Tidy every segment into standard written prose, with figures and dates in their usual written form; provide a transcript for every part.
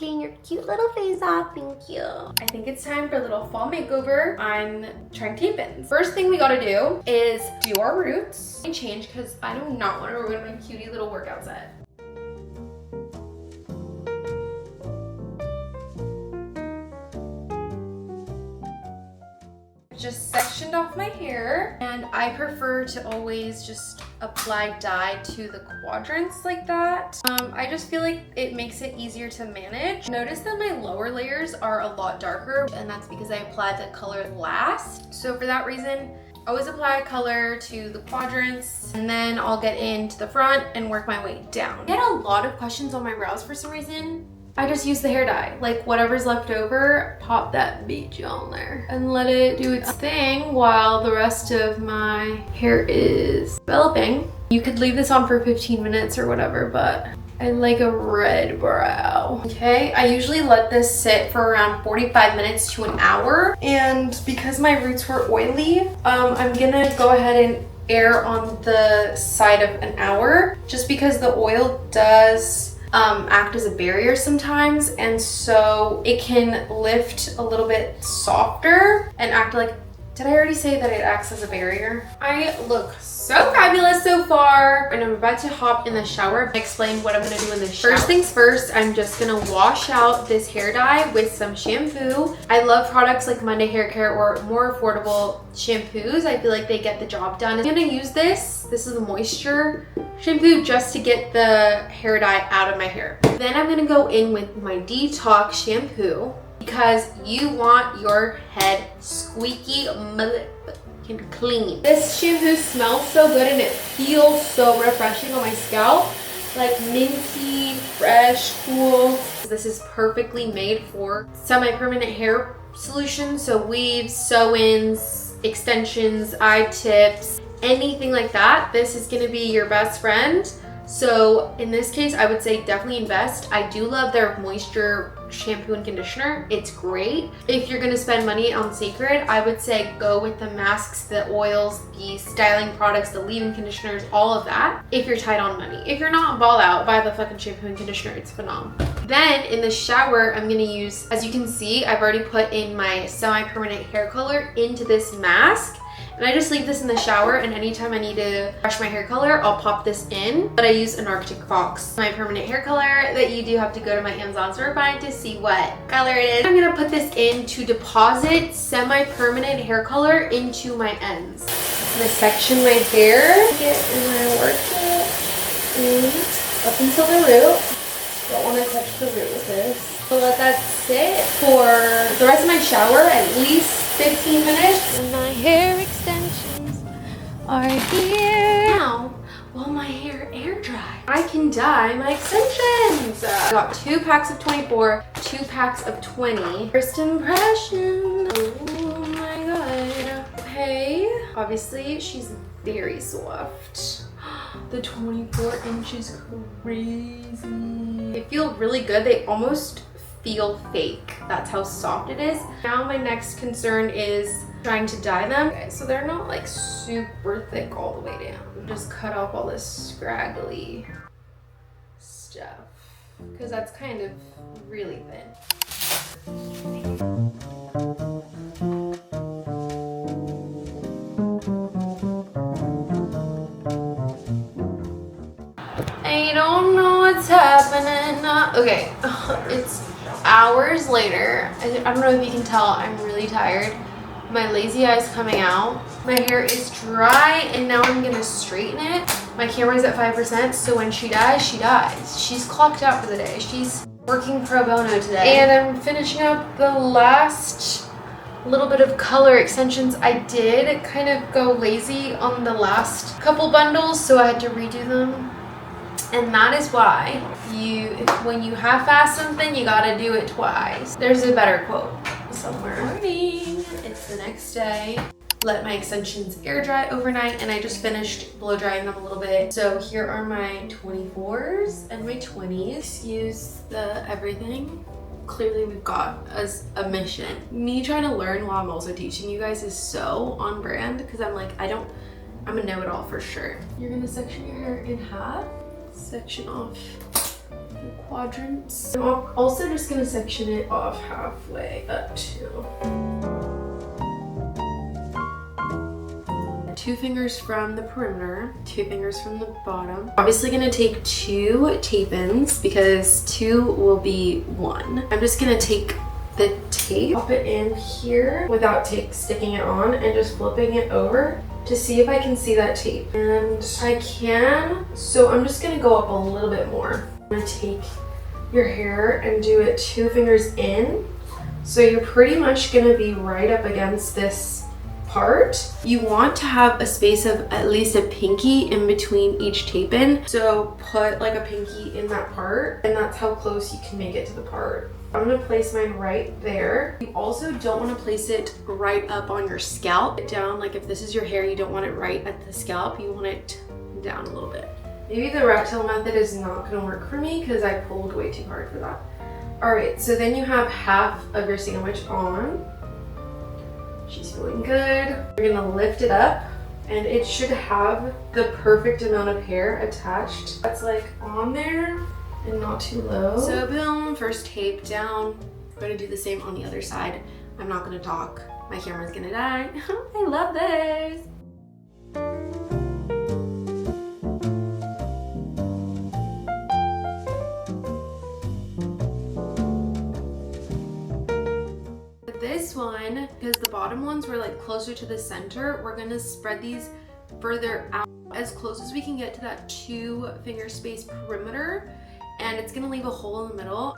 painting your cute little face off. Thank you. I think it's time for a little fall makeover. I'm trying tape-ins. First thing we gotta do is do our roots and change because I do not want to ruin my cutie little workout set. Just sectioned off my hair, and I prefer to always just apply dye to the quadrants like that. I just feel like it makes it easier to manage. Notice that my lower layers are a lot darker, and that's because I applied the color last. So for that reason, always apply color to the quadrants, and then I'll get into the front and work my way down. I get a lot of questions on my brows for some reason. I just use the hair dye. Like whatever's left over, pop that beach on there and let it do its thing while the rest of my hair is developing. You could leave this on for 15 minutes or whatever, but I like a red brow. Okay, I usually let this sit for around 45 minutes to an hour. And because my roots were oily, I'm gonna go ahead and air on the side of an hour just because the oil does act as a barrier sometimes, and so it can lift a little bit softer and act like, did I already say that it acts as a barrier? I look so fabulous so far, and I'm about to hop in the shower and explain what I'm gonna do in the shower. First things first, I'm just gonna wash out this hair dye with some shampoo. I love products like Monday Hair Care or more affordable shampoos. I feel like they get the job done. I'm gonna use this is a moisture shampoo just to get the hair dye out of my hair. Then I'm gonna go in with my detox shampoo because you want your head squeaky and clean. This shampoo smells so good and it feels so refreshing on my scalp, like minty, fresh, cool. This is perfectly made for semi-permanent hair solutions, so weaves, sew-ins, extensions, eye tips, anything like that. This is gonna be your best friend. So in this case, I would say definitely invest. I do love their moisture shampoo and conditioner. It's great. If you're gonna spend money on Sacred, I would say go with the masks, the oils, the styling products, the leave-in conditioners, all of that, if you're tight on money. If you're not, ball out, buy the fucking shampoo and conditioner. It's phenomenal. Then in the shower, I'm gonna use, as you can see, I've already put in my semi-permanent hair color into this mask. And I just leave this in the shower, and anytime I need to brush my hair color, I'll pop this in. But I use an Arctic Fox, my permanent hair color that you do have to go to my Amazon storefront to see what color it is. I'm gonna put this in to deposit semi-permanent hair color into my ends. I'm gonna section my hair, and I work it up until the root. Don't want to touch the root with this. So let that sit for the rest of my shower, at least 15 minutes. And my hair extensions are here. Now, while my hair air dry, I can dye my extensions. I got 2 packs of 24, 2 packs of 20. First impression. Oh my god. Okay. Obviously, she's very soft. The 24 inches crazy. They feel really good. They almost feel fake. That's how soft it is. Now my next concern is trying to dye them. Okay, so they're not like super thick all the way down. Just cut off all this scraggly stuff because that's kind of really thin. I don't know what's happening. Okay, it's hours later. I don't know if you can tell, I'm really tired. My lazy eye is coming out. My hair is dry, and now I'm gonna straighten it. My camera's at 5%, so when she dies, she dies. She's clocked out for the day. She's working pro bono today. And I'm finishing up the last little bit of color extensions. I did kind of go lazy on the last couple bundles, so I had to redo them. And that is why when you half-ass something, you gotta do it twice. There's a better quote somewhere. Morning. It's the next day. Let my extensions air dry overnight, and I just finished blow drying them a little bit. So here are my 24s and my 20s. Excuse the everything. Clearly we've got a mission. Me trying to learn while I'm also teaching you guys is so on brand, because I'm like, I'm a know-it-all for sure. You're gonna section your hair in half. Section off two quadrants. I'm also just gonna section it off halfway up too. 2 fingers from the perimeter, 2 fingers from the bottom. Obviously gonna take 2 tape-ins because 2 will be 1. I'm just gonna take the tape, pop it in here without sticking it on and just flipping it over to see if I can see that tape. And I can, so I'm just gonna go up a little bit more. I'm gonna take your hair and do it 2 fingers in. So you're pretty much gonna be right up against this part. You want to have a space of at least a pinky in between each tape-in. So put like a pinky in that part, and that's how close you can make it to the part. I'm gonna place mine right there. You also don't want to place it right up on your scalp. Down, like if this is your hair, you don't want it right at the scalp. You want it down a little bit. Maybe the rat tail method is not gonna work for me because I pulled way too hard for that. All right, so then you have half of your sandwich on. She's feeling good. We're gonna lift it up and it should have the perfect amount of hair attached. That's like on there and not too low. So boom, first tape down. I'm gonna do the same on the other side. I'm not gonna talk. My camera's gonna die. I love this. This one, because the bottom ones were like closer to the center, we're gonna spread these further out as close as we can get to that 2 finger space perimeter, and it's gonna leave a hole in the middle.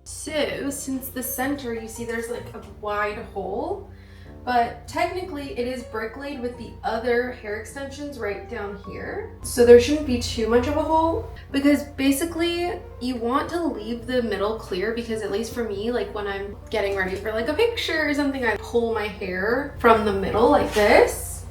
So since the center, you see there's like a wide hole, but technically it is brick laid with the other hair extensions right down here. So there shouldn't be too much of a hole, because basically you want to leave the middle clear, because at least for me, like when I'm getting ready for like a picture or something, I pull my hair from the middle like this.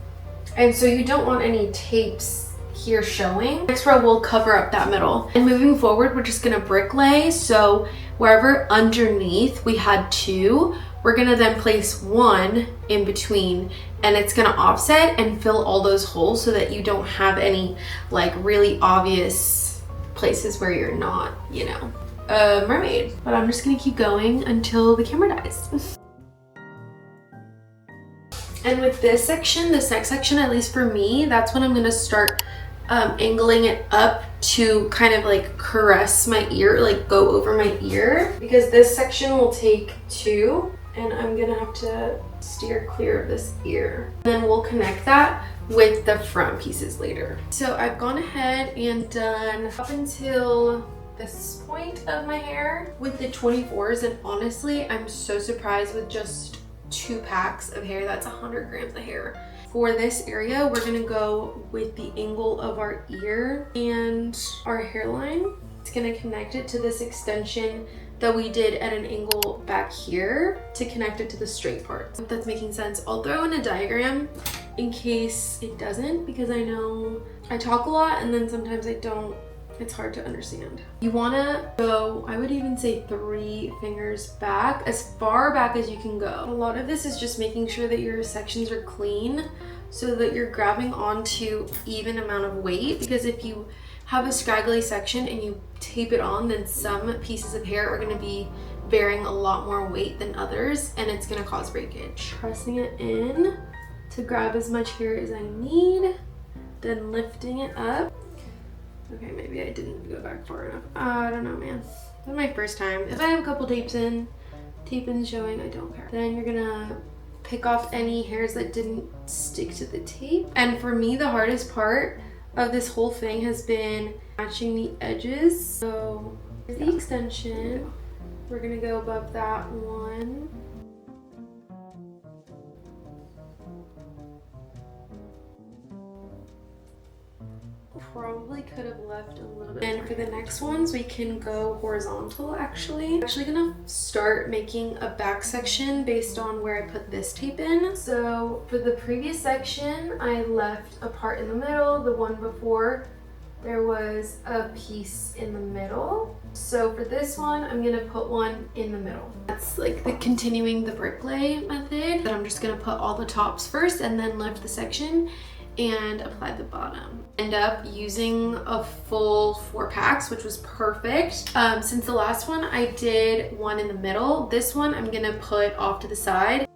And so you don't want any tapes here showing. Next row we'll cover up that middle. And moving forward, we're just gonna brick lay. So wherever underneath we had 2, we're gonna then place 1 in between, and it's gonna offset and fill all those holes so that you don't have any like really obvious places where you're not, you know, a mermaid. But I'm just gonna keep going until the camera dies. And with this section, this next section, at least for me, that's when I'm gonna start angling it up to kind of like caress my ear, like go over my ear, because this section will take 2 and I'm gonna have to steer clear of this ear. Then we'll connect that with the front pieces later. So I've gone ahead and done up until this point of my hair with the 24s, and honestly, I'm so surprised with just 2 packs of hair. That's 100 grams of hair. For this area, we're gonna go with the angle of our ear and our hairline. It's gonna connect it to this extension that we did at an angle back here to connect it to the straight part. If that's making sense, I'll throw in a diagram in case it doesn't, because I know I talk a lot and then sometimes I don't. It's hard to understand. You wanna go, I would even say 3 fingers back, as far back as you can go. A lot of this is just making sure that your sections are clean so that you're grabbing onto even amount of weight, because if you have a scraggly section and you tape it on, then some pieces of hair are gonna be bearing a lot more weight than others, and it's gonna cause breakage. Pressing it in to grab as much hair as I need, then lifting it up. Okay, maybe I didn't go back far enough. I don't know, man. This is my first time. If I have a couple tape-ins showing, I don't care. Then you're gonna pick off any hairs that didn't stick to the tape. And for me, the hardest part of this whole thing has been matching the edges. So the extension, we're gonna go above that one. Probably could have left a little bit. And for the next ones, we can go horizontal actually. I'm actually gonna start making a back section based on where I put this tape in. So for the previous section, I left a part in the middle. The one before, there was a piece in the middle. So for this one, I'm gonna put one in the middle. That's like the continuing the bricklay method. But I'm just gonna put all the tops first and then lift the section and apply the bottom. End up using a full 4 packs, which was perfect. Since the last one I did one in the middle, this one I'm gonna put off to the side.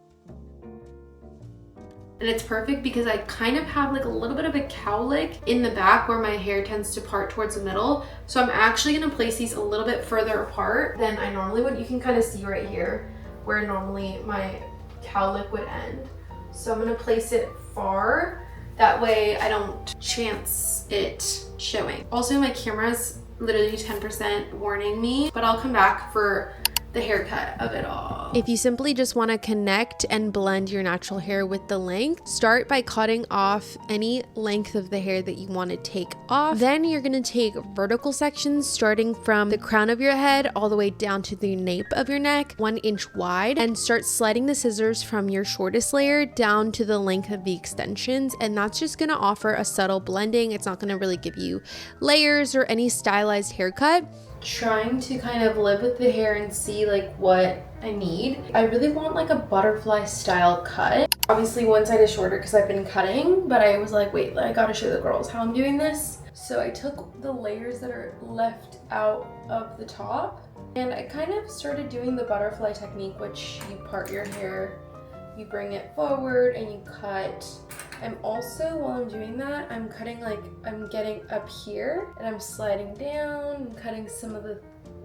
And it's perfect because I kind of have like a little bit of a cowlick in the back where my hair tends to part towards the middle. So I'm actually gonna place these a little bit further apart than I normally would. You can kind of see right here where normally my cowlick would end. So I'm gonna place it far. That way I don't chance it showing. Also, my camera's literally 10% warning me, but I'll come back for the haircut of it all. If you simply just want to connect and blend your natural hair with the length, start by cutting off any length of the hair that you want to take off. Then you're going to take vertical sections starting from the crown of your head all the way down to the nape of your neck, 1 inch wide, and start sliding the scissors from your shortest layer down to the length of the extensions. And that's just going to offer a subtle blending. It's not going to really give you layers or any stylized haircut. Trying to kind of live with the hair and see like what I need. I really want like a butterfly style cut. Obviously one side is shorter because I've been cutting, but I was like, wait, I gotta show the girls how I'm doing this. So I took the layers that are left out of the top and I kind of started doing the butterfly technique, which you part your hair, you bring it forward and you cut. I'm also, while I'm doing that, I'm cutting like, I'm getting up here and I'm sliding down and cutting some of the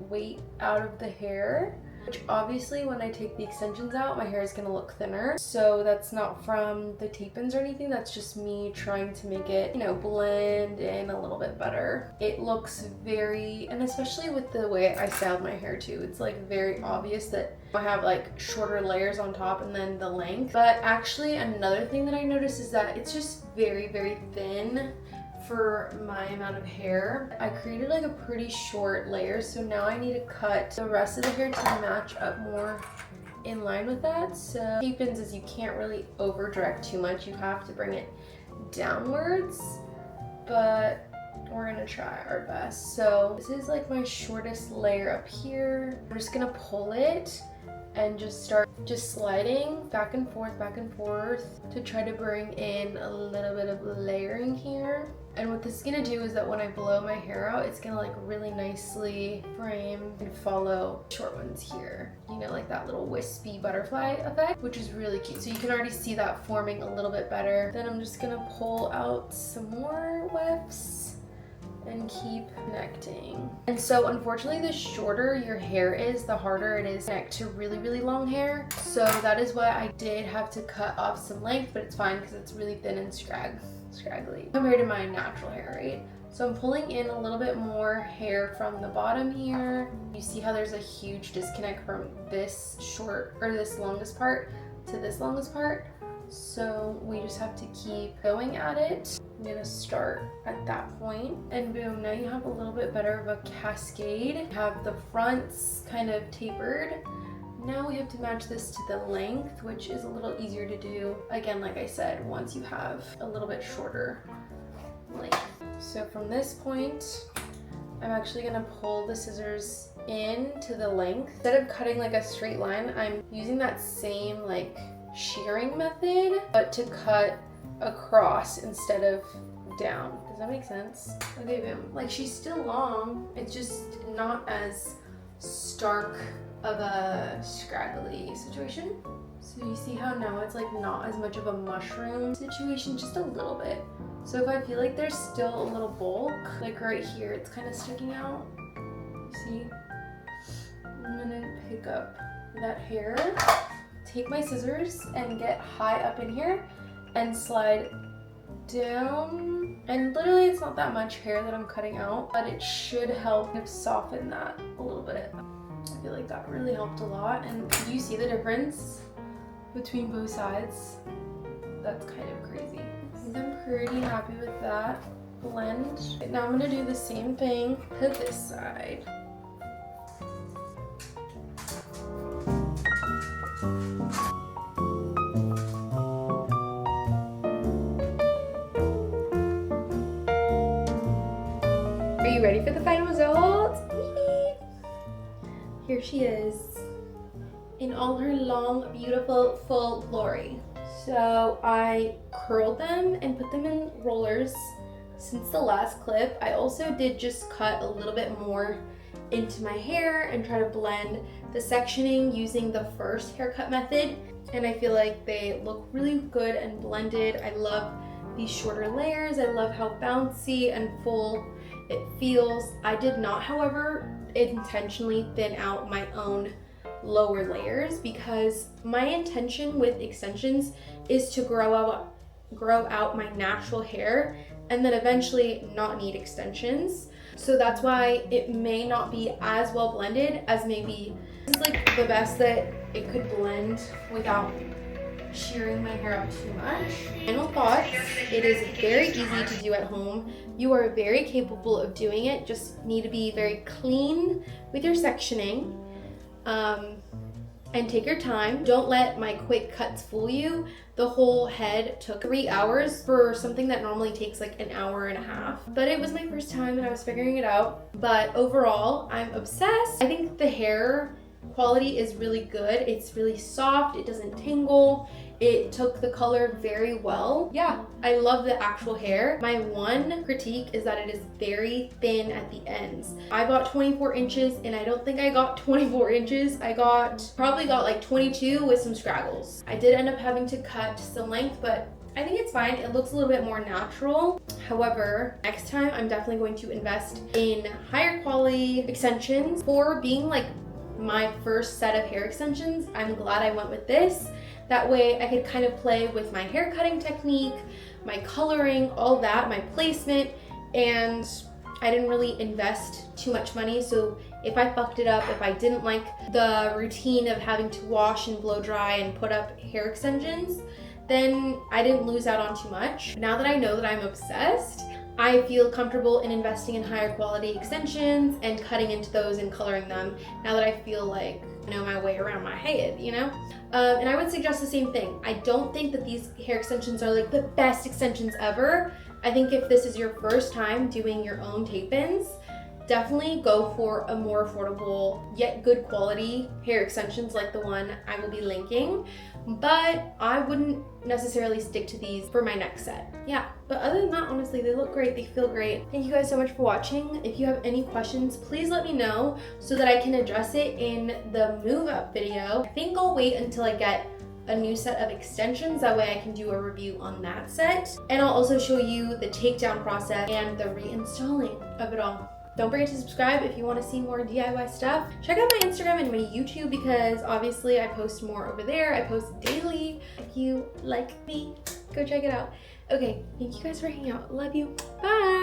weight out of the hair, which obviously when I take the extensions out, my hair is gonna look thinner. So that's not from the tape-ins or anything, that's just me trying to make it, you know, blend in a little bit better. It looks very, and especially with the way I styled my hair too, it's like very obvious that I have like shorter layers on top and then the length. But actually another thing that I noticed is that it's just very, very thin for my amount of hair. I created like a pretty short layer, so now I need to cut the rest of the hair to match up more in line with that. So tape-ins is you can't really over direct too much, you have to bring it downwards, but we're gonna try our best. So this is like my shortest layer up here. I'm just gonna pull it and just start sliding back and forth to try to bring in a little bit of layering here. And what this is gonna do is that when I blow my hair out, it's gonna like really nicely frame and follow short ones here. You know, like that little wispy butterfly effect, which is really cute. So you can already see that forming a little bit better. Then I'm just gonna pull out some more wefts and keep connecting. And so unfortunately, the shorter your hair is, the harder it is to connect to really, really long hair. So that is why I did have to cut off some length, but it's fine because it's really thin and scraggly compared to my natural hair, right? So I'm pulling in a little bit more hair from the bottom here. You see how there's a huge disconnect from this short or this longest part to this longest part. So we just have to keep going at it. I'm gonna start at that point and boom, now you have a little bit better of a cascade. You have the fronts kind of tapered. Now we have to match this to the length, which is a little easier to do. Again, like I said, once you have a little bit shorter length. So from this point, I'm actually gonna pull the scissors in to the length. Instead of cutting like a straight line, I'm using that same like shearing method, but to cut across instead of down. Does that make sense? Okay, boom. Like she's still long, it's just not as stark of a scraggly situation. So you see how now it's like not as much of a mushroom situation, just a little bit. So if I feel like there's still a little bulk, like right here, it's kind of sticking out. See? I'm gonna pick up that hair, take my scissors and get high up in here and slide down. And literally it's not that much hair that I'm cutting out, but it should help kind of soften that a little bit. I feel like that really helped a lot. And do you see the difference between both sides? That's kind of crazy. I think I'm pretty happy with that blend. Now I'm gonna do the same thing to this side. Are you ready for the final result? Here she is in all her long, beautiful, full glory. So I curled them and put them in rollers since the last clip. I also did just cut a little bit more into my hair and try to blend the sectioning using the first haircut method. And I feel like they look really good and blended. I love these shorter layers. I love how bouncy and full it feels. I did not, however, intentionally thin out my own lower layers because my intention with extensions is to grow out my natural hair and then eventually not need extensions. So that's why it may not be as well blended as maybe this is like the best that it could blend without shearing my hair out too much. Final thoughts, it is very easy to do at home. You are very capable of doing it, just need to be very clean with your sectioning. And take your time. Don't let my quick cuts fool you. The whole head took 3 hours for something that normally takes like an hour and a half. But it was my first time and I was figuring it out. But overall, I'm obsessed. I think the hair quality is really good. It's really soft, it doesn't tangle. It took the color very well. Yeah, I love the actual hair. My one critique is that it is very thin at the ends. I got 24 inches and I don't think I got 24 inches. I probably got like 22 with some scraggles. I did end up having to cut some length, but I think it's fine. It looks a little bit more natural. However, next time I'm definitely going to invest in higher quality extensions. For being like my first set of hair extensions, I'm glad I went with this. That way I could kind of play with my hair cutting technique, my coloring, all that, my placement, and I didn't really invest too much money. So if I fucked it up, if I didn't like the routine of having to wash and blow dry and put up hair extensions, then I didn't lose out on too much. Now that I know that I'm obsessed, I feel comfortable in investing in higher quality extensions and cutting into those and coloring them now that I feel like I know my way around my head, you know? And I would suggest the same thing. I don't think that these hair extensions are like the best extensions ever. I think if this is your first time doing your own tape-ins, definitely go for a more affordable yet good quality hair extensions like the one I will be linking. But I wouldn't necessarily stick to these for my next set. Yeah, but other than that, honestly, they look great, they feel great. Thank you guys so much for watching. If you have any questions, please let me know so that I can address it in the move up video. I think I'll wait until I get a new set of extensions, that way I can do a review on that set. And I'll also show you the takedown process and the reinstalling of it all. Don't forget to subscribe if you want to see more DIY stuff. Check out my Instagram and my YouTube because obviously I post more over there. I post daily. If you like me, go check it out. Okay, thank you guys for hanging out. Love you. Bye.